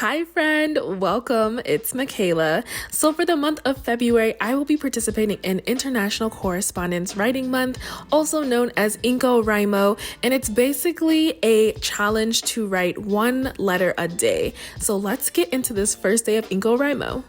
Hi friend, welcome. It's Michaela. So for the month of February, I will be participating in International Correspondence Writing Month, also known as InCoWriMo, and it's basically a challenge to write one letter a day. So let's get into this first day of InCoWriMo.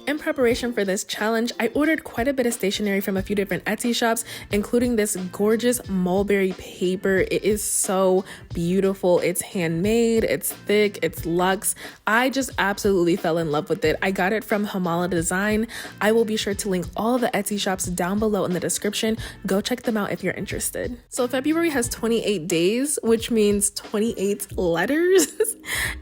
In preparation for this challenge, I ordered quite a bit of stationery from a few different Etsy shops, including this gorgeous mulberry paper. It is so beautiful. It's handmade, it's thick, it's luxe. I just absolutely fell in love with it. I got it from Handmade Design. I will be sure to link all of the Etsy shops down below in the description. Go check them out if you're interested. So February has 28 days, which means 28 letters.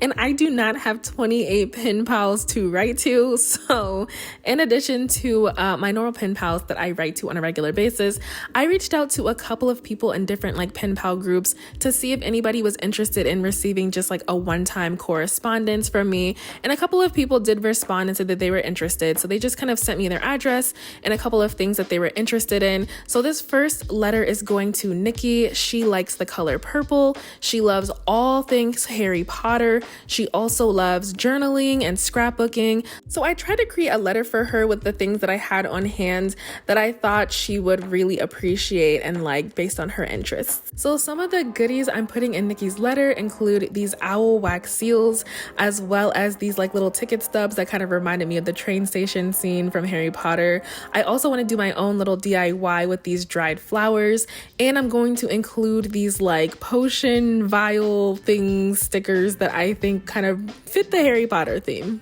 And I do not have 28 pen pals to write to. So in addition to my normal pen pals that I write to on a regular basis, I reached out to a couple of people in different pen pal groups to see if anybody was interested in receiving just a one-time correspondence from me. And a couple of people did respond and said that they were interested. So they just kind of sent me their address and a couple of things that they were interested in. So this first letter is going to Nikki. She likes the color purple. She loves all things Harry Potter. She also loves journaling and scrapbooking. So I tried to create a letter for her with the things that I had on hand that I thought she would really appreciate and like based on her interests. So some of the goodies I'm putting in Nikki's letter include these owl wax seals, as well as these little ticket stubs that kind of reminded me of the train station scene from Harry Potter. I also want to do my own little DIY with these dried flowers, and I'm going to include these potion vial things, stickers that I think kind of fit the Harry Potter theme.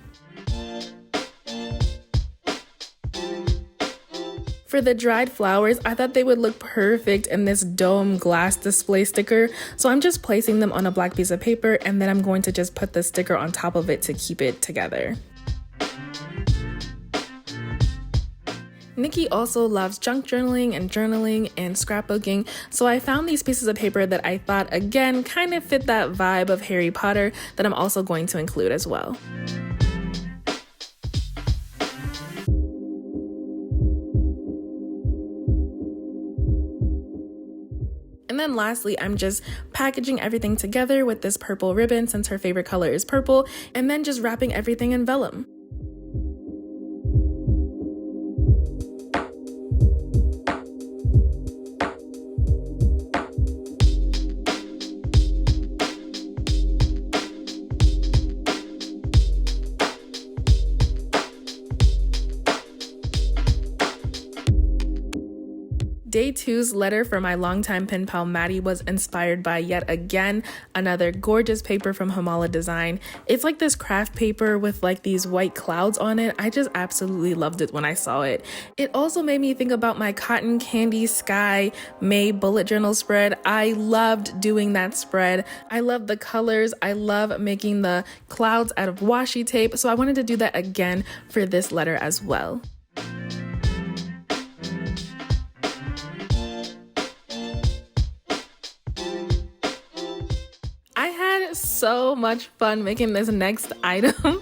For the dried flowers, I thought they would look perfect in this dome glass display sticker. So I'm just placing them on a black piece of paper, and then I'm going to just put the sticker on top of it to keep it together. Nikki also loves junk journaling and scrapbooking, so I found these pieces of paper that I thought, again, kind of fit that vibe of Harry Potter that I'm also going to include as well. And then lastly, I'm just packaging everything together with this purple ribbon since her favorite color is purple, and then just wrapping everything in vellum. Day 2's letter for my longtime pen pal Maddie was inspired by yet again another gorgeous paper from Handmade Design. It's like this craft paper with these white clouds on it. I just absolutely loved it when I saw it. It also made me think about my cotton candy sky May bullet journal spread. I loved doing that spread. I love the colors. I love making the clouds out of washi tape. So I wanted to do that again for this letter as well. So much fun making this next item.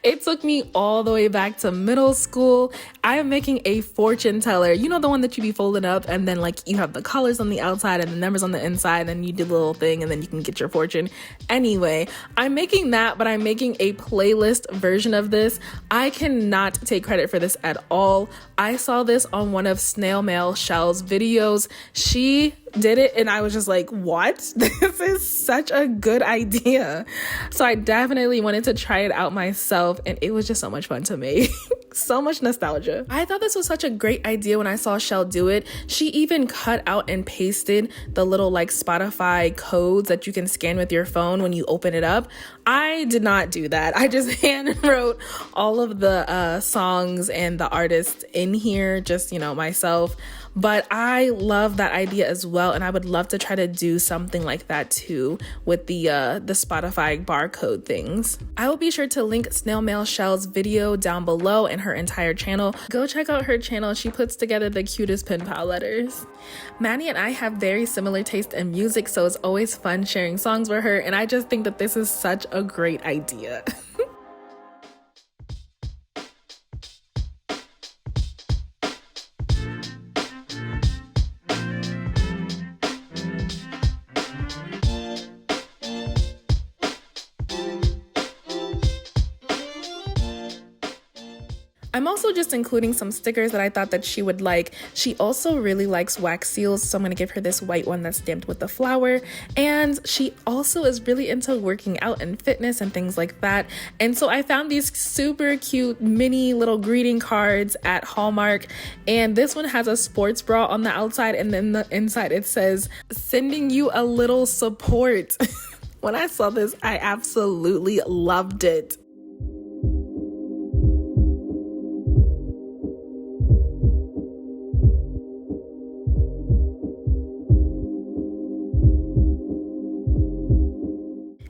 It took me all the way back to middle school. I am making a fortune teller. You know, the one that you be folding up and then you have the colors on the outside and the numbers on the inside, and then you do the little thing and then you can get your fortune. Anyway, I'm making that, but I'm making a playlist version of this. I cannot take credit for this at all. I saw this on one of Snail Mail Shell's videos. She did it and I was just like, what? This is such a good idea. So I definitely wanted to try it out myself, and it was just so much fun to make. So much nostalgia. I thought this was such a great idea when I saw Shell do it. She even cut out and pasted the little Spotify codes that you can scan with your phone when you open it up. I did not do that. I just hand wrote all of the songs and the artists in here, just myself. But I love that idea as well, and I would love to try to do something like that too with the Spotify barcode things. I will be sure to link Snail Mail Shell's video down below and her entire channel. Go check out her channel. She puts together the cutest pen pal letters. Maddie and I have very similar taste in music, so it's always fun sharing songs with her, and I just think that this is such a great idea. I'm also just including some stickers that I thought that she would like. She also really likes wax seals, so I'm going to give her this white one that's stamped with the flower. And she also is really into working out and fitness and things like that. And so I found these super cute mini little greeting cards at Hallmark. And this one has a sports bra on the outside, and then the inside it says, "Sending you a little support." When I saw this, I absolutely loved it.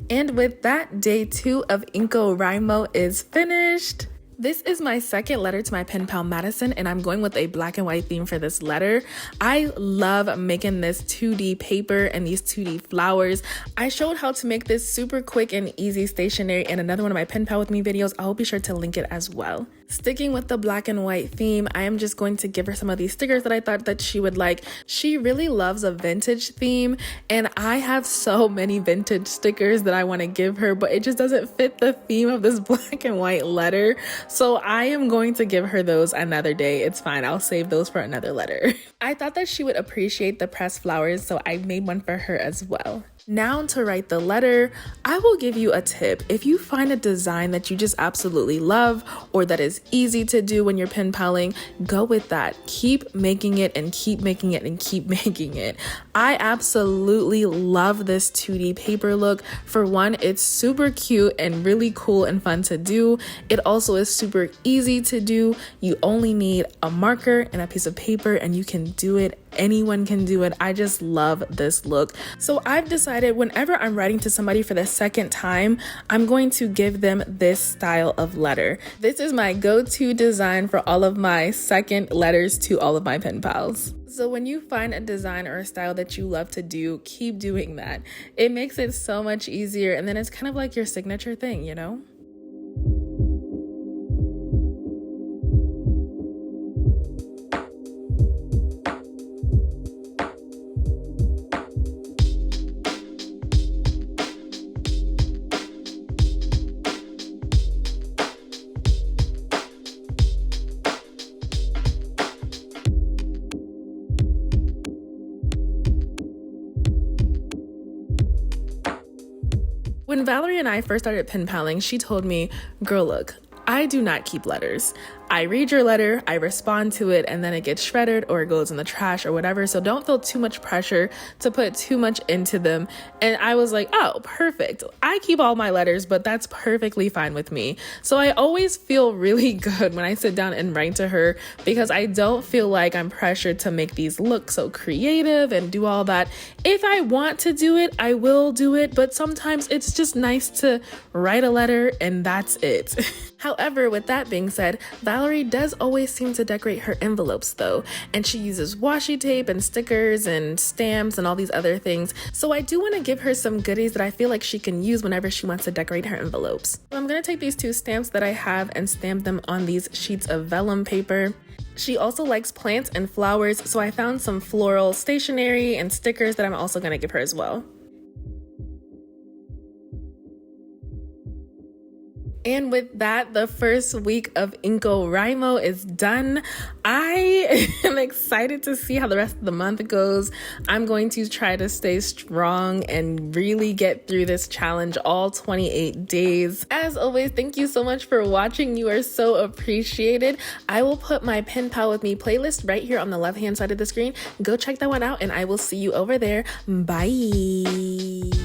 And with that, day 2 of InCoWriMo is finished. This is my second letter to my pen pal Madison, and I'm going with a black and white theme for this letter. I love making this 2D paper and these 2D flowers. I showed how to make this super quick and easy stationery in another one of my pen pal with me videos. I'll be sure to link it as well. Sticking with the black and white theme, I am just going to give her some of these stickers that I thought that she would like. She really loves a vintage theme, and I have so many vintage stickers that I want to give her, but it just doesn't fit the theme of this black and white letter. So I am going to give her those another day. It's fine. I'll save those for another letter. I thought that she would appreciate the pressed flowers, so I made one for her as well. Now to write the letter, I will give you a tip. If you find a design that you just absolutely love or that is easy to do when you're pen paling, go with that. Keep making it and keep making it and keep making it. I absolutely love this 2D paper look. For one, it's super cute and really cool and fun to do. It also is super easy to do. You only need a marker and a piece of paper and you can do it. Anyone can do it. I just love this look. So I've decided whenever I'm writing to somebody for the second time, I'm going to give them this style of letter. This is my go-to design for all of my second letters to all of my pen pals. So when you find a design or a style that you love to do, keep doing that. It makes it so much easier, and then it's kind of like your signature thing, you know? When Valerie and I first started pen paling, she told me, "Girl, look, I do not keep letters. I read your letter, I respond to it, and then it gets shredded or it goes in the trash or whatever. So don't feel too much pressure to put too much into them." And I was like, oh, perfect. I keep all my letters, but that's perfectly fine with me. So I always feel really good when I sit down and write to her because I don't feel like I'm pressured to make these look so creative and do all that. If I want to do it, I will do it, but sometimes it's just nice to write a letter and that's it. However, with that being said, Valerie does always seem to decorate her envelopes though, and she uses washi tape and stickers and stamps and all these other things. So I do want to give her some goodies that I feel like she can use whenever she wants to decorate her envelopes. So I'm going to take these 2 stamps that I have and stamp them on these sheets of vellum paper. She also likes plants and flowers, so I found some floral stationery and stickers that I'm also going to give her as well. And with that, the first week of InCoWriMo is done. I am excited to see how the rest of the month goes. I'm going to try to stay strong and really get through this challenge all 28 days. As always, thank you so much for watching. You are so appreciated. I will put my Pen Pal With Me playlist right here on the left-hand side of the screen. Go check that one out and I will see you over there. Bye.